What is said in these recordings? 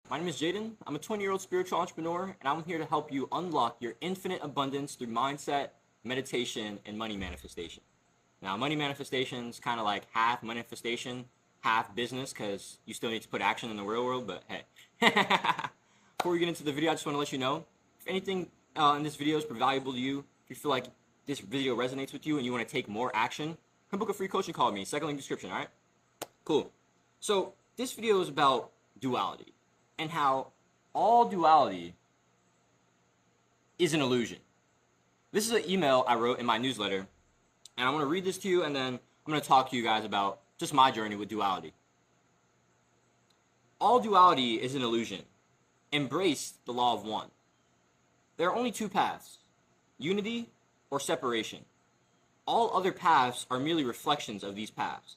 My name is Jaden. I'm a 20-year-old spiritual entrepreneur, and I'm here to help you unlock your infinite abundance through mindset, meditation, and money manifestation. Now, money manifestation is kind of like half manifestation, half business, because you still need to put action in the real world, but hey. Before we get into the video, I just want to let you know, if anything in this video is valuable to you, if you feel like this video resonates with you and you want to take more action, come book a free coaching call with me. Second link in the description, all right? Cool. So this video is about duality and how all duality is an illusion. This is an email I wrote in my newsletter, and I want to read this to you, and then I'm going to talk to you guys about just my journey with duality. All duality is an illusion. Embrace the law of one. There are only two paths, unity or separation. All other paths are merely reflections of these paths,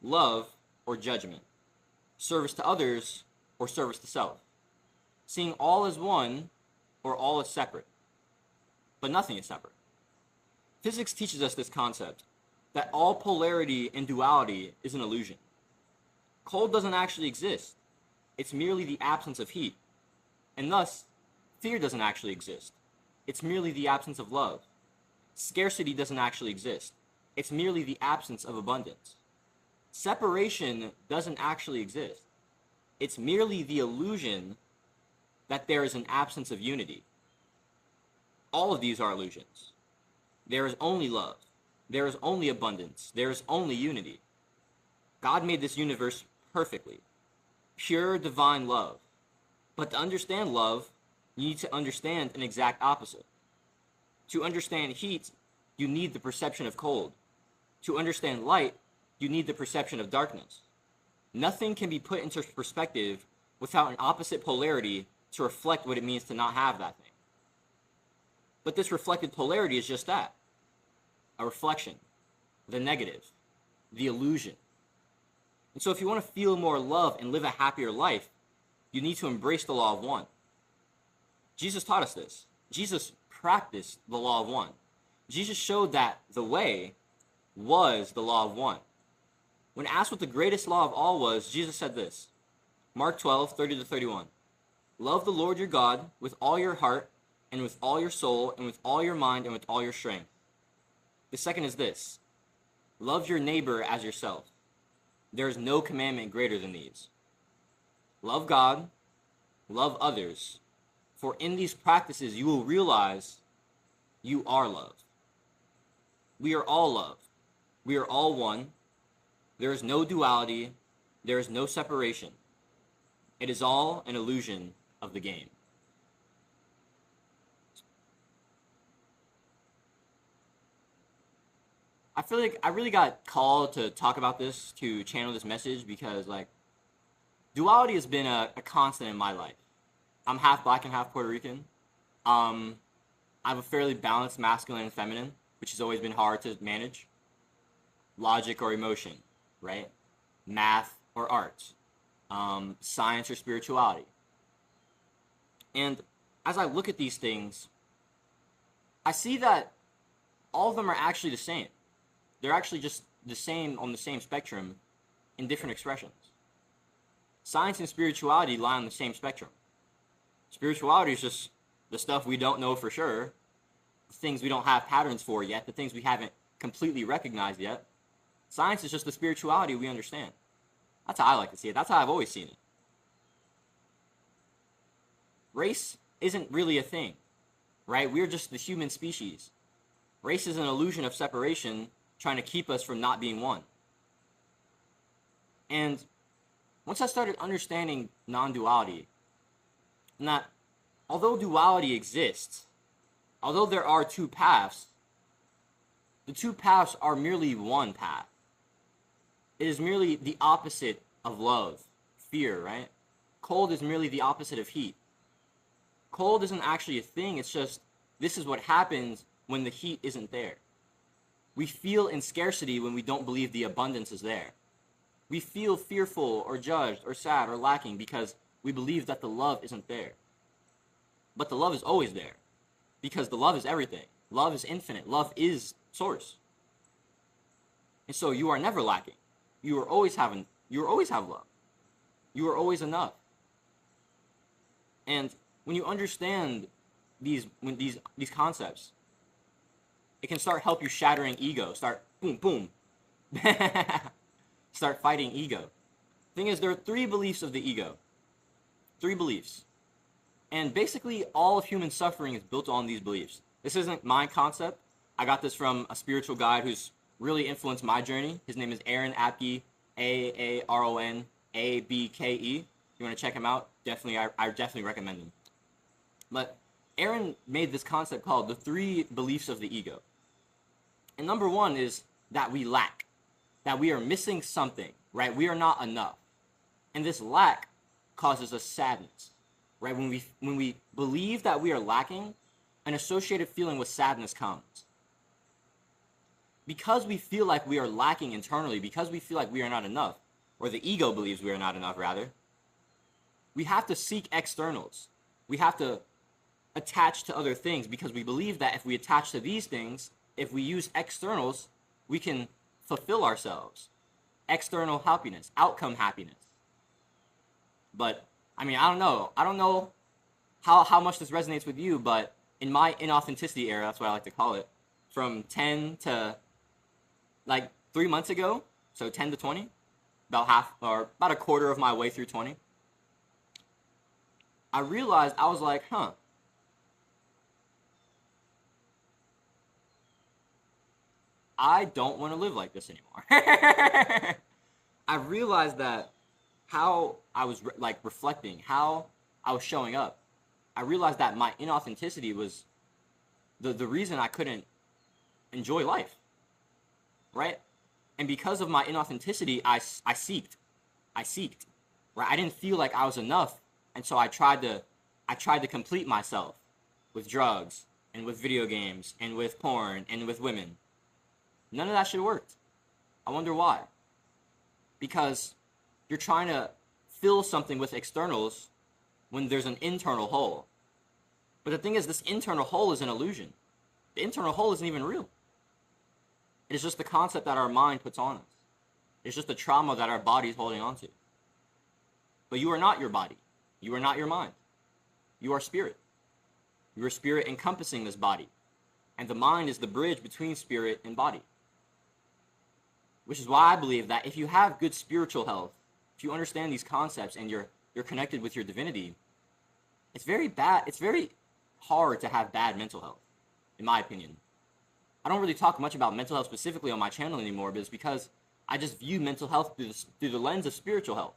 love or judgment, service to others or service to self, seeing all as one or all as separate, but nothing is separate. Physics teaches us this concept, that all polarity and duality is an illusion. Cold doesn't actually exist. It's merely the absence of heat. And thus, fear doesn't actually exist. It's merely the absence of love. Scarcity doesn't actually exist. It's merely the absence of abundance. Separation doesn't actually exist. It's merely the illusion that there is an absence of unity. All of these are illusions. There is only love. There is only abundance. There is only unity. God made this universe perfectly. Pure divine love. But to understand love, you need to understand an exact opposite. To understand heat, you need the perception of cold. To understand light, you need the perception of darkness. Nothing can be put into perspective without an opposite polarity to reflect what it means to not have that thing. But this reflected polarity is just that, a reflection, the negative, the illusion. And so if you want to feel more love and live a happier life, you need to embrace the law of one. Jesus taught us this. Jesus practiced the law of one. Jesus showed that the way was the law of one. When asked what the greatest law of all was, Jesus said this, Mark 12:30-31. Love the Lord your God with all your heart and with all your soul and with all your mind and with all your strength. The second is this, love your neighbor as yourself. There is no commandment greater than these. Love God, love others, for in these practices you will realize you are love. We are all love. We are all one. There is no duality. There is no separation. It is all an illusion of the game. I feel like I really got called to talk about this, to channel this message, because duality has been a constant in my life. I'm half black and half Puerto Rican. I have a fairly balanced masculine and feminine, which has always been hard to manage. Logic or emotion, right? Math or art. Science or spirituality. And as I look at these things, I see that all of them are actually the same. They're actually just the same on the same spectrum in different expressions. Science and spirituality lie on the same spectrum. Spirituality is just the stuff we don't know for sure, the things we don't have patterns for yet, the things we haven't completely recognized yet. Science is just the spirituality we understand. That's how I like to see it. That's how I've always seen it. Race isn't really a thing, right? We're just the human species. Race is an illusion of separation trying to keep us from not being one. And once I started understanding non-duality, and that although duality exists, although there are two paths, the two paths are merely one path. It is merely the opposite of love, fear, right? Cold is merely the opposite of heat. Cold isn't actually a thing, it's just this is what happens when the heat isn't there. We feel in scarcity when we don't believe the abundance is there. We feel fearful or judged or sad or lacking because we believe that the love isn't there. But the love is always there because the love is everything. Love is infinite. Love is source. And so you are never lacking. You always have love. You are always enough. And when you understand these concepts, it can start help you shattering ego. Start boom boom. Start fighting ego. Thing is, there are 3 beliefs of the ego. 3 beliefs. And basically, all of human suffering is built on these beliefs. This isn't my concept. I got this from a spiritual guide who's really influenced my journey. His name is Aaron Abke, Aaronabke. If you want to check him out, definitely, I definitely recommend him. But Aaron made this concept called the 3 beliefs of the ego. And number 1 is that we lack, that we are missing something, right? We are not enough. And this lack causes us sadness, right? When we believe that we are lacking, an associated feeling with sadness comes. Because we feel like we are lacking internally, because we feel like we are not enough, or the ego believes we are not enough, rather, we have to seek externals. We have to attach to other things because we believe that if we attach to these things, if we use externals, we can fulfill ourselves. External happiness, outcome happiness. But, I mean, I don't know how much this resonates with you, but in my inauthenticity era, that's what I like to call it, from 10 to, like, 3 months ago, so 10 to 20, about a quarter of my way through 20, I realized, I was like, I don't want to live like this anymore. I realized that how I was reflecting, how I was showing up, I realized that my inauthenticity was the reason I couldn't enjoy life, right? And because of my inauthenticity, I seeked, right? I didn't feel like I was enough, and so I tried to complete myself with drugs and with video games and with porn and with women. None of that shit worked. I wonder why. Because you're trying to fill something with externals when there's an internal hole. But the thing is, this internal hole is an illusion. The internal hole isn't even real. It is just the concept that our mind puts on us. It's just the trauma that our body is holding on to. But you are not your body. You are not your mind. You are spirit. You are spirit encompassing this body. And the mind is the bridge between spirit and body. Which is why I believe that if you have good spiritual health, if you understand these concepts and you're connected with your divinity, it's very hard to have bad mental health, in my opinion. I don't really talk much about mental health specifically on my channel anymore, but it's because I just view mental health through the lens of spiritual health.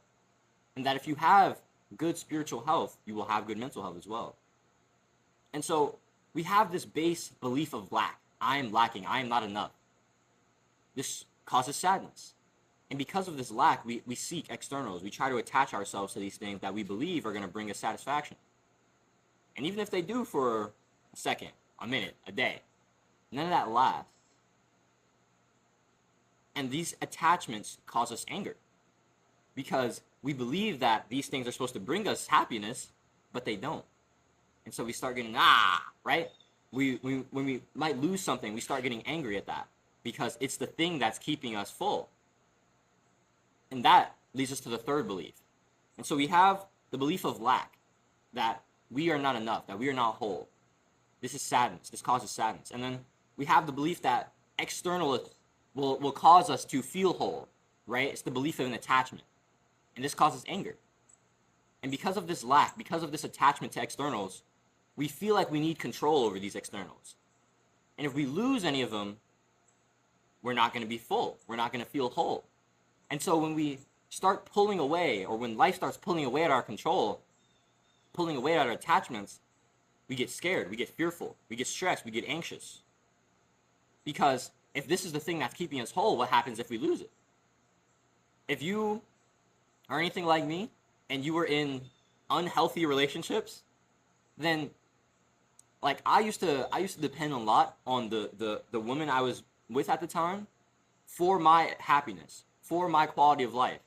And that if you have good spiritual health, you will have good mental health as well. And so we have this base belief of lack. I am lacking. I am not enough. This causes sadness. And because of this lack, we seek externals. We try to attach ourselves to these things that we believe are going to bring us satisfaction. And even if they do for a second, a minute, a day, none of that lasts. And these attachments cause us anger. Because we believe that these things are supposed to bring us happiness, but they don't. And so we start getting, right? When we might lose something, we start getting angry at that. Because it's the thing that's keeping us full. And that leads us to the 3rd belief. And so we have the belief of lack, that we are not enough, that we are not whole. This is sadness. This causes sadness. And then we have the belief that external will cause us to feel whole, right? It's the belief of an attachment. And this causes anger. And because of this lack, because of this attachment to externals, we feel like we need control over these externals. And if we lose any of them, we're not going to be full. We're not going to feel whole. And so when we start pulling away, or when life starts pulling away at our control, pulling away at our attachments, we get scared, we get fearful, we get stressed, we get anxious. Because if this is the thing that's keeping us whole, what happens if we lose it? If you are anything like me, and you were in unhealthy relationships, then like I used to depend a lot on the woman I was with at the time for my happiness, for my quality of life,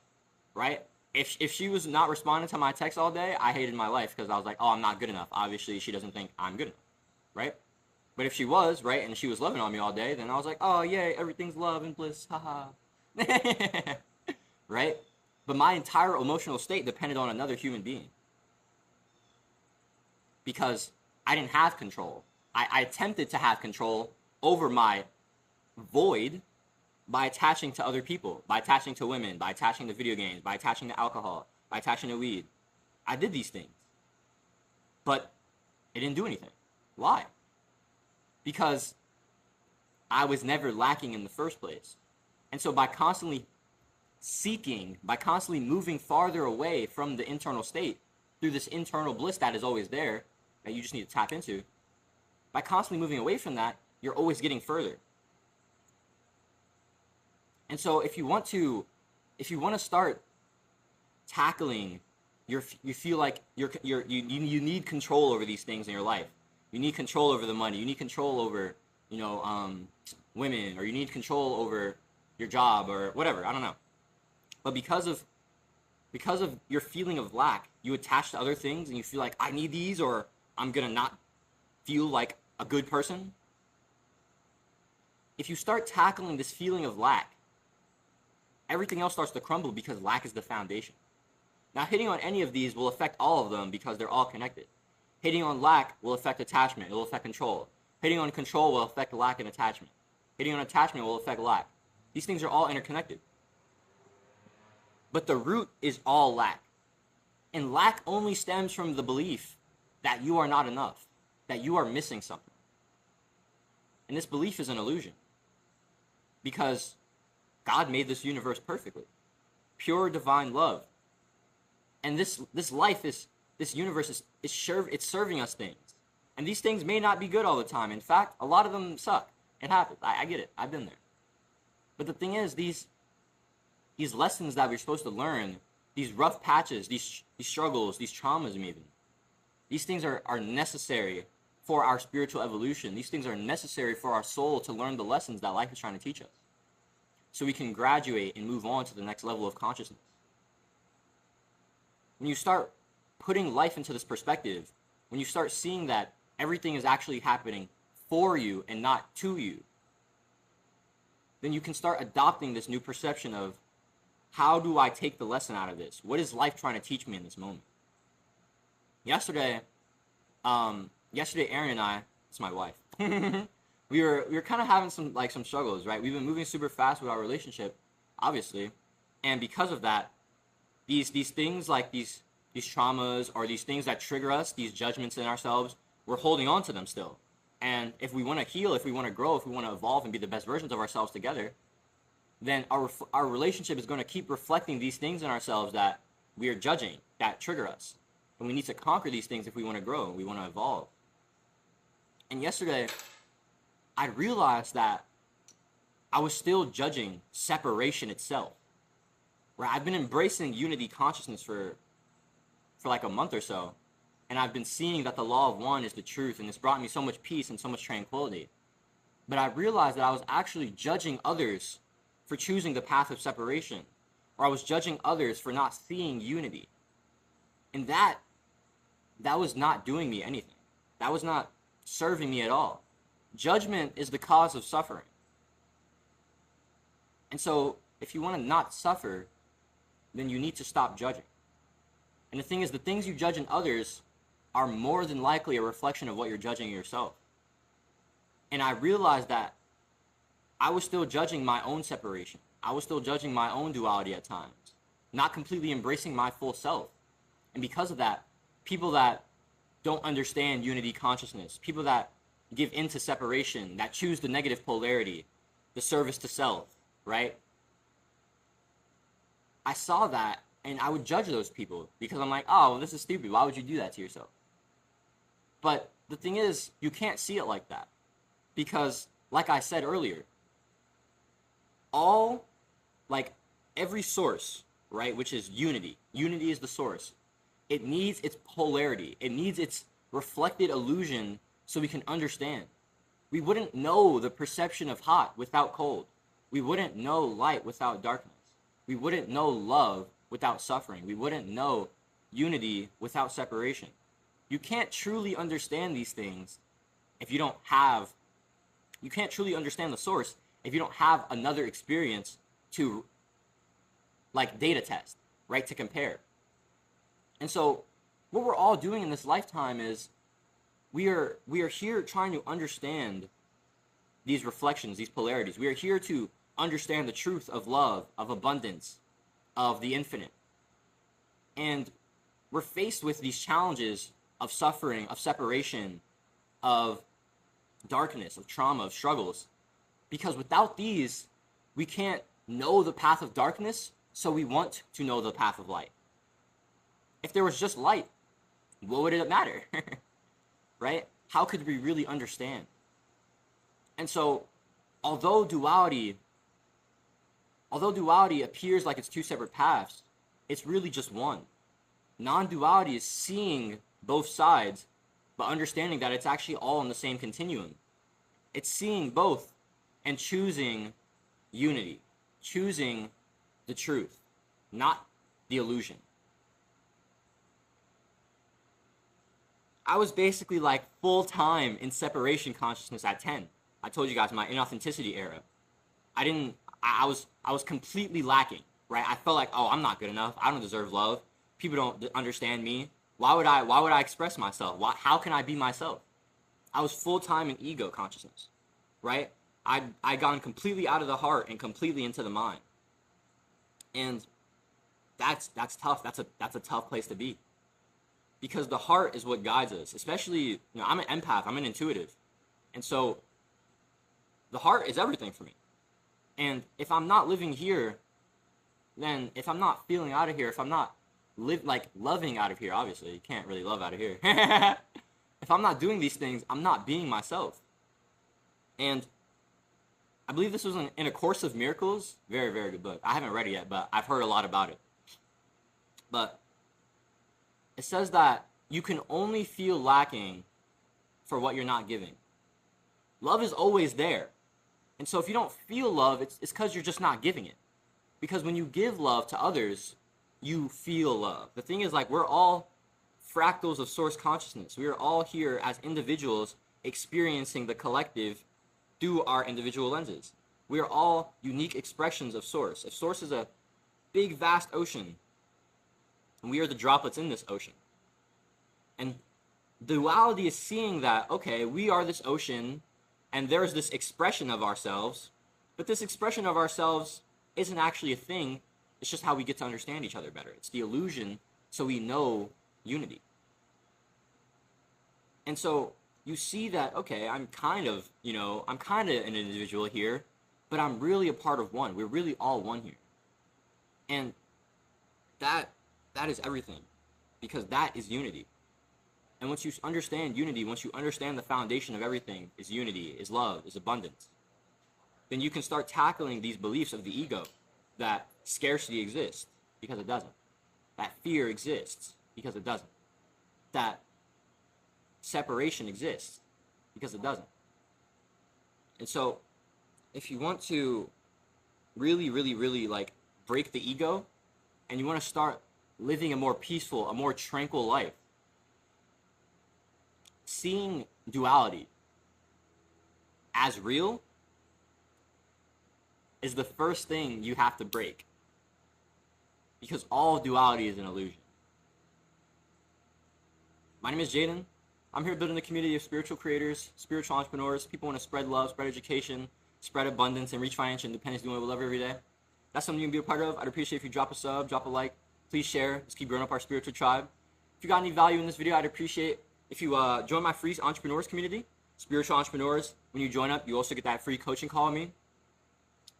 right? If she was not responding to my texts all day, I hated my life because I was like, oh, I'm not good enough. Obviously, she doesn't think I'm good enough, right? But if she was, right, and she was loving on me all day, then I was like, oh, yay, everything's love and bliss, haha. Right? But my entire emotional state depended on another human being. because I didn't have control. I attempted to have control over my void by attaching to other people, by attaching to women, by attaching to video games, by attaching to alcohol, by attaching to weed. I did these things, but it didn't do anything. Why? Because I was never lacking in the first place. And so by constantly seeking, by constantly moving farther away from the internal state through this internal bliss that is always there, that you just need to tap into, by constantly moving away from that, you're always getting further. And so if you want to start tackling you feel like you need control over these things in your life. You need control over the money. You need control over, women, or you need control over your job or whatever. I don't know. But because of your feeling of lack, you attach to other things and you feel like, I need these or I'm going to not feel like a good person. If you start tackling this feeling of lack, everything else starts to crumble because lack is the foundation. Now, hitting on any of these will affect all of them because they're all connected. Hitting on lack will affect attachment. It will affect control. Hitting on control will affect lack and attachment. Hitting on attachment will affect lack. These things are all interconnected. But the root is all lack. And lack only stems from the belief that you are not enough, that you are missing something. And this belief is an illusion. Because God made this universe perfectly. Pure divine love. And this universe is serving us things. And these things may not be good all the time. In fact, a lot of them suck. It happens. I get it. I've been there. But the thing is, these lessons that we're supposed to learn, these rough patches, these struggles, these traumas even, these things are necessary for our spiritual evolution. These things are necessary for our soul to learn the lessons that life is trying to teach us, so we can graduate and move on to the next level of consciousness. When you start putting life into this perspective, when you start seeing that everything is actually happening for you and not to you, then you can start adopting this new perception of, how do I take the lesson out of this? What is life trying to teach me in this moment? Yesterday, Aaron and I, it's my wife, we were kind of having some struggles, right? We've been moving super fast with our relationship, obviously, and because of that, these things like these traumas or these things that trigger us, these judgments in ourselves, we're holding on to them still. And if we want to heal, if we want to grow, if we want to evolve and be the best versions of ourselves together, then our relationship is going to keep reflecting these things in ourselves that we are judging, that trigger us. And we need to conquer these things if we want to grow, we want to evolve. And yesterday, I realized that I was still judging separation itself. Where I've been embracing unity consciousness for like a month or so, and I've been seeing that the law of one is the truth, and it's brought me so much peace and so much tranquility. But I realized that I was actually judging others for choosing the path of separation, or I was judging others for not seeing unity. And that was not doing me anything. That was not serving me at all. Judgment is the cause of suffering. And so if you want to not suffer, then you need to stop judging. And the thing is, the things you judge in others are more than likely a reflection of what you're judging in yourself. And I realized that I was still judging my own separation. I was still judging my own duality at times, not completely embracing my full self. And because of that, people that don't understand unity consciousness, people that give into separation, that choose the negative polarity, the service to self, right? I saw that and I would judge those people because I'm like, oh, well, this is stupid. Why would you do that to yourself? But the thing is, you can't see it like that because, like I said earlier, every source, right, which is unity. Unity is the source. It needs its polarity. It needs its reflected illusion so we can understand. We wouldn't know the perception of hot without cold. We wouldn't know light without darkness. We wouldn't know love without suffering. We wouldn't know unity without separation. You can't truly understand these things if you can't truly understand the source if you don't have another experience to data test, right, to compare. And so what we're all doing in this lifetime is we are here trying to understand these reflections, these polarities. We are here to understand the truth of love, of abundance, of the infinite. And we're faced with these challenges of suffering, of separation, of darkness, of trauma, of struggles. Because without these, we can't know the path of darkness, so we want to know the path of light. If there was just light, what would it matter? Right? How could we really understand? And so, although duality appears like it's two separate paths, it's really just one. Non-duality is seeing both sides, but understanding that it's actually all in the same continuum. It's seeing both and choosing unity, choosing the truth, not the illusion. I was basically like full-time in separation consciousness at 10. I told you guys my inauthenticity era. I was completely lacking, right? I felt like, oh, I'm not good enough. I don't deserve love. People don't understand me. Why would I express myself? How can I be myself? I was full-time in ego consciousness, right? I gone completely out of the heart and completely into the mind. And that's tough. That's a tough place to be. Because the heart is what guides us. Especially, I'm an empath, I'm an intuitive. And so the heart is everything for me. And if I'm not living here, then if I'm not feeling out of here, if I'm not loving out of here, obviously, you can't really love out of here. If I'm not doing these things, I'm not being myself. And I believe this was in A Course of Miracles. Very, very good book. I haven't read it yet, but I've heard a lot about it. But it says that you can only feel lacking for what you're not giving. Love is always there. And so if you don't feel love, it's because you're just not giving it. Because when you give love to others, you feel love. The thing is, like, we're all fractals of source consciousness. We are all here as individuals experiencing the collective through our individual lenses. We are all unique expressions of source. If source is a big, vast ocean, and we are the droplets in this ocean. And duality is seeing that, okay, we are this ocean, and there's this expression of ourselves, but this expression of ourselves isn't actually a thing. It's just how we get to understand each other better. It's the illusion, so we know unity. And so you see that, okay, I'm kind of an individual here, but I'm really a part of one. We're really all one here. And that is everything, because that is unity. And once you understand unity, once you understand the foundation of everything is unity, is love, is abundance, then you can start tackling these beliefs of the ego that scarcity exists because it doesn't, that fear exists because it doesn't, that separation exists because it doesn't. And so if you want to really, really, really like break the ego, and you want to start living a more peaceful, a more tranquil life, seeing duality as real is the first thing you have to break, because all duality is an illusion. My name is Jaden. I'm here building a community of spiritual creators, spiritual entrepreneurs, people who want to spread love, spread education, spread abundance, and reach financial independence doing what we love every day. That's something you can be a part of. I'd appreciate if you drop a sub, drop a like, please share. Let's keep growing up our spiritual tribe. If you got any value in this video, I'd appreciate if you join my free entrepreneurs community, spiritual entrepreneurs. When you join up, you also get that free coaching call with me.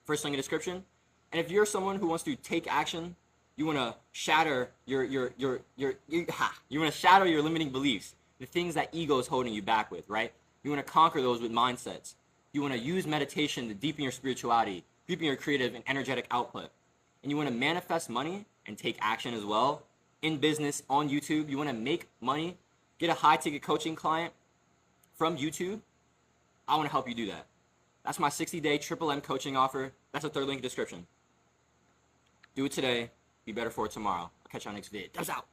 First link in the description. And if you're someone who wants to take action, you want to shatter you want to shatter your limiting beliefs, the things that ego is holding you back with, right? You want to conquer those with mindsets. You want to use meditation to deepen your spirituality, deepen your creative and energetic output. And you want to manifest money and take action as well in business, on YouTube. You want to make money, get a high-ticket coaching client from YouTube. I want to help you do that. That's my 60-day Triple M coaching offer. That's the third link in the description. Do it today. Be better for it tomorrow. I'll catch you on next vid. Thumbs out.